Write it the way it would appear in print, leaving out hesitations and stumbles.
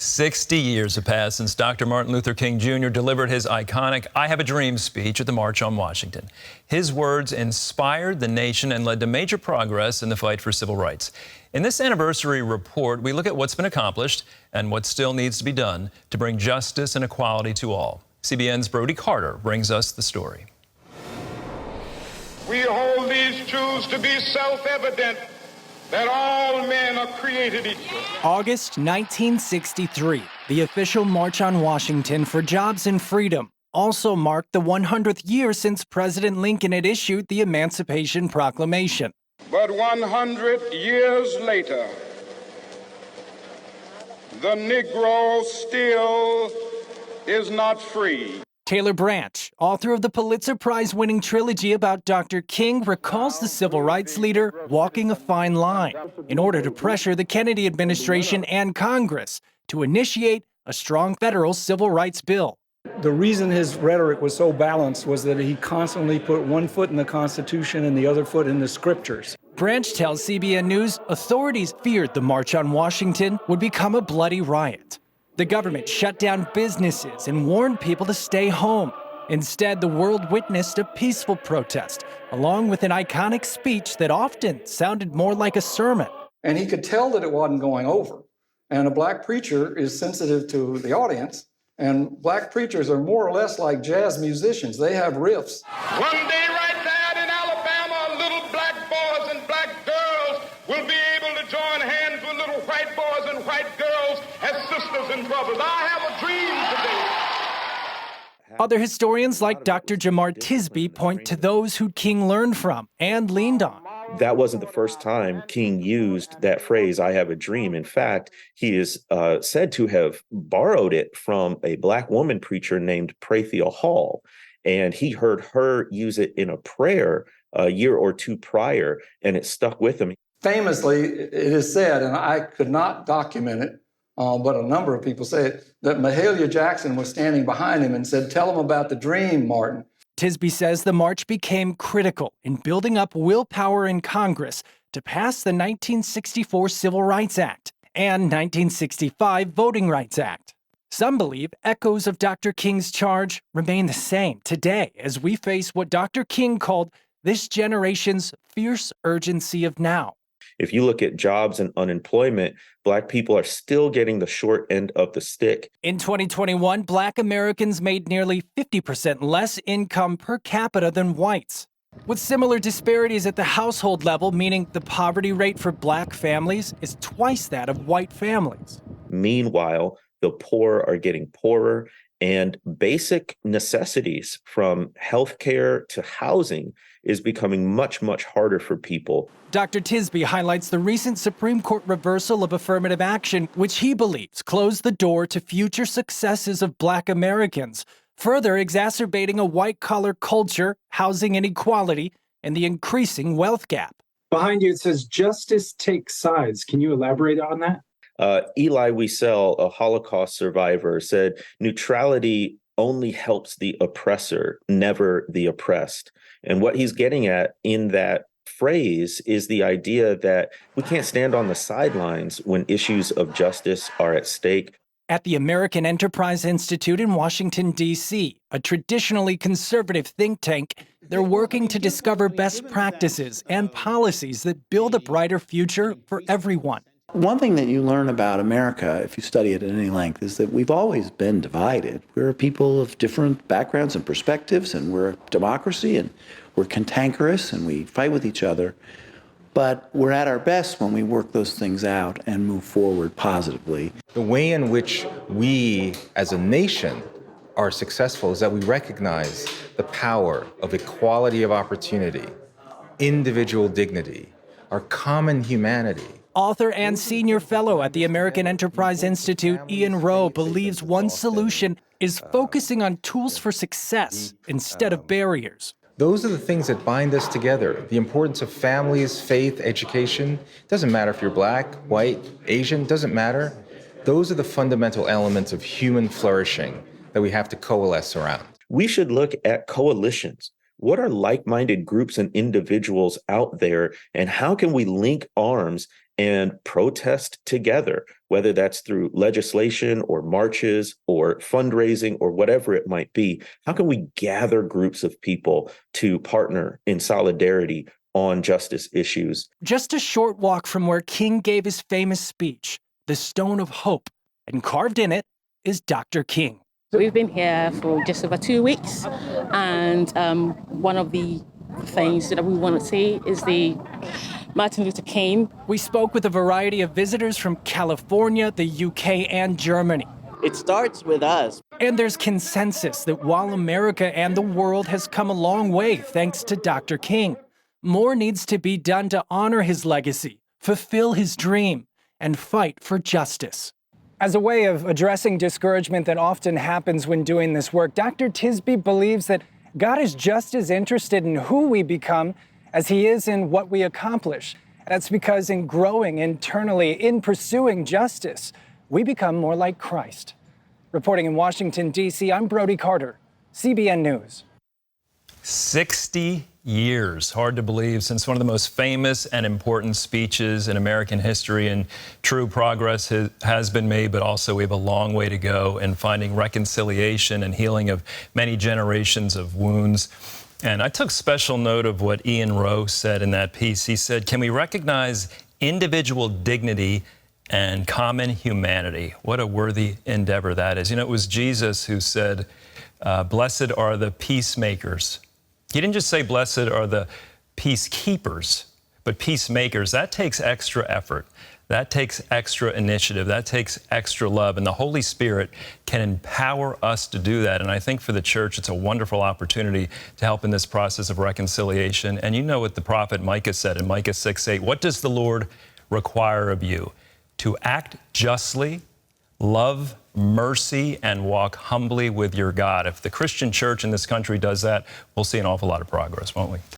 60 years have passed since Dr. Martin Luther King Jr. delivered his iconic I Have a Dream speech at the March on Washington. His words inspired the nation and led to major progress in the fight for civil rights. In this anniversary report, we look at what's been accomplished and what still needs to be done to bring justice and equality to all. CBN's Brody Carter brings us the story. We hold these truths to be self-evident, that all men are created equal. August 1963, the official March on Washington for Jobs and Freedom also marked the 100th year since President Lincoln had issued the Emancipation Proclamation. But 100 years later, the Negro still is not free. Taylor Branch, author of the Pulitzer Prize-winning trilogy about Dr. King, recalls the civil rights leader walking a fine line in order to pressure the Kennedy administration and Congress to initiate a strong federal civil rights bill. The reason his rhetoric was so balanced was that he constantly put one foot in the Constitution and the other foot in the scriptures. Branch tells CBN News authorities feared the March on Washington would become a bloody riot. The government shut down businesses and warned people to stay home. Instead, the world witnessed a peaceful protest, along with an iconic speech that often sounded more like a sermon. And he could tell that it wasn't going over. And a black preacher is sensitive to the audience, and black preachers are more or less like jazz musicians. They have riffs. One day right there in Alabama, little black boys and black girls will be able to join hands with little white boys and white girls as sisters and brothers. I have a dream today. Other historians like Dr. Jamar Tisby point to those who King learned from and leaned on. That wasn't the first time King used that phrase, I have a dream. In fact, he is said to have borrowed it from a black woman preacher named Prathia Hall. And he heard her use it in a prayer a year or two prior, and it stuck with him. Famously, it is said, and I could not document it, but a number of people say it, that Mahalia Jackson was standing behind him and said, "Tell him about the dream, Martin." Tisby says the march became critical in building up willpower in Congress to pass the 1964 Civil Rights Act and 1965 Voting Rights Act. Some believe echoes of Dr. King's charge remain the same today as we face what Dr. King called this generation's fierce urgency of now. If you look at jobs and unemployment, black people are still getting the short end of the stick. In 2021, black Americans made nearly 50% less income per capita than whites, with similar disparities at the household level, meaning the poverty rate for black families is twice that of white families. Meanwhile, the poor are getting poorer, and basic necessities from healthcare to housing is becoming much, much harder for people. Dr. Tisby highlights the recent Supreme Court reversal of affirmative action, which he believes closed the door to future successes of black Americans, further exacerbating a white-collar culture, housing inequality, and the increasing wealth gap. Behind you, it says, "Justice takes sides." Can you elaborate on that? Elie Wiesel, a Holocaust survivor, said, neutrality only helps the oppressor, never the oppressed. And what he's getting at in that phrase is the idea that we can't stand on the sidelines when issues of justice are at stake. At the American Enterprise Institute in Washington, D.C., a traditionally conservative think tank, they're working to discover best practices and policies that build a brighter future for everyone. One thing that you learn about America, if you study it at any length, is that we've always been divided. We're a people of different backgrounds and perspectives, and we're a democracy, and we're cantankerous, and we fight with each other. But we're at our best when we work those things out and move forward positively. The way in which we, as a nation, are successful is that we recognize the power of equality of opportunity, individual dignity, our common humanity. Author and senior fellow at the American Enterprise Institute, Ian Rowe, believes one solution is focusing on tools for success instead of barriers. Those are the things that bind us together. The importance of families, faith, education. Doesn't matter if you're black, white, Asian, doesn't matter. Those are the fundamental elements of human flourishing that we have to coalesce around. We should look at coalitions what are like-minded groups and individuals out there, and how can we link arms and protest together, whether that's through legislation or marches or fundraising or whatever it might be? How can we gather groups of people to partner in solidarity on justice issues? Just a short walk from where King gave his famous speech, the Stone of Hope, and carved in it is Dr. King. We've been here for just over 2 weeks, and one of the things that we want to see is the Martin Luther King. We spoke with a variety of visitors from California, the UK, and Germany. It starts with us. And there's consensus that while America and the world has come a long way thanks to Dr. King, more needs to be done to honor his legacy, fulfill his dream, and fight for justice. As a way of addressing discouragement that often happens when doing this work, Dr. Tisby believes that God is just as interested in who we become as he is in what we accomplish. That's because in growing internally, in pursuing justice, we become more like Christ. Reporting in Washington, D.C., I'm Brody Carter, CBN News. 60 years, hard to believe, since one of the most famous and important speeches in American history, and true progress has been made, but also we have a long way to go in finding reconciliation and healing of many generations of wounds. And I took special note of what Ian Rowe said in that piece. He said, can we recognize individual dignity and common humanity? What a worthy endeavor that is. You know, it was Jesus who said, blessed are the peacemakers. He didn't just say blessed are the peacekeepers, but peacemakers. That takes extra effort. That takes extra initiative. That takes extra love. And the Holy Spirit can empower us to do that. And I think for the church, it's a wonderful opportunity to help in this process of reconciliation. And you know what the prophet Micah said in Micah 6:8. What does the Lord require of you? To act justly, love mercy, and walk humbly with your God. If the Christian church in this country does that, we'll see an awful lot of progress, won't we?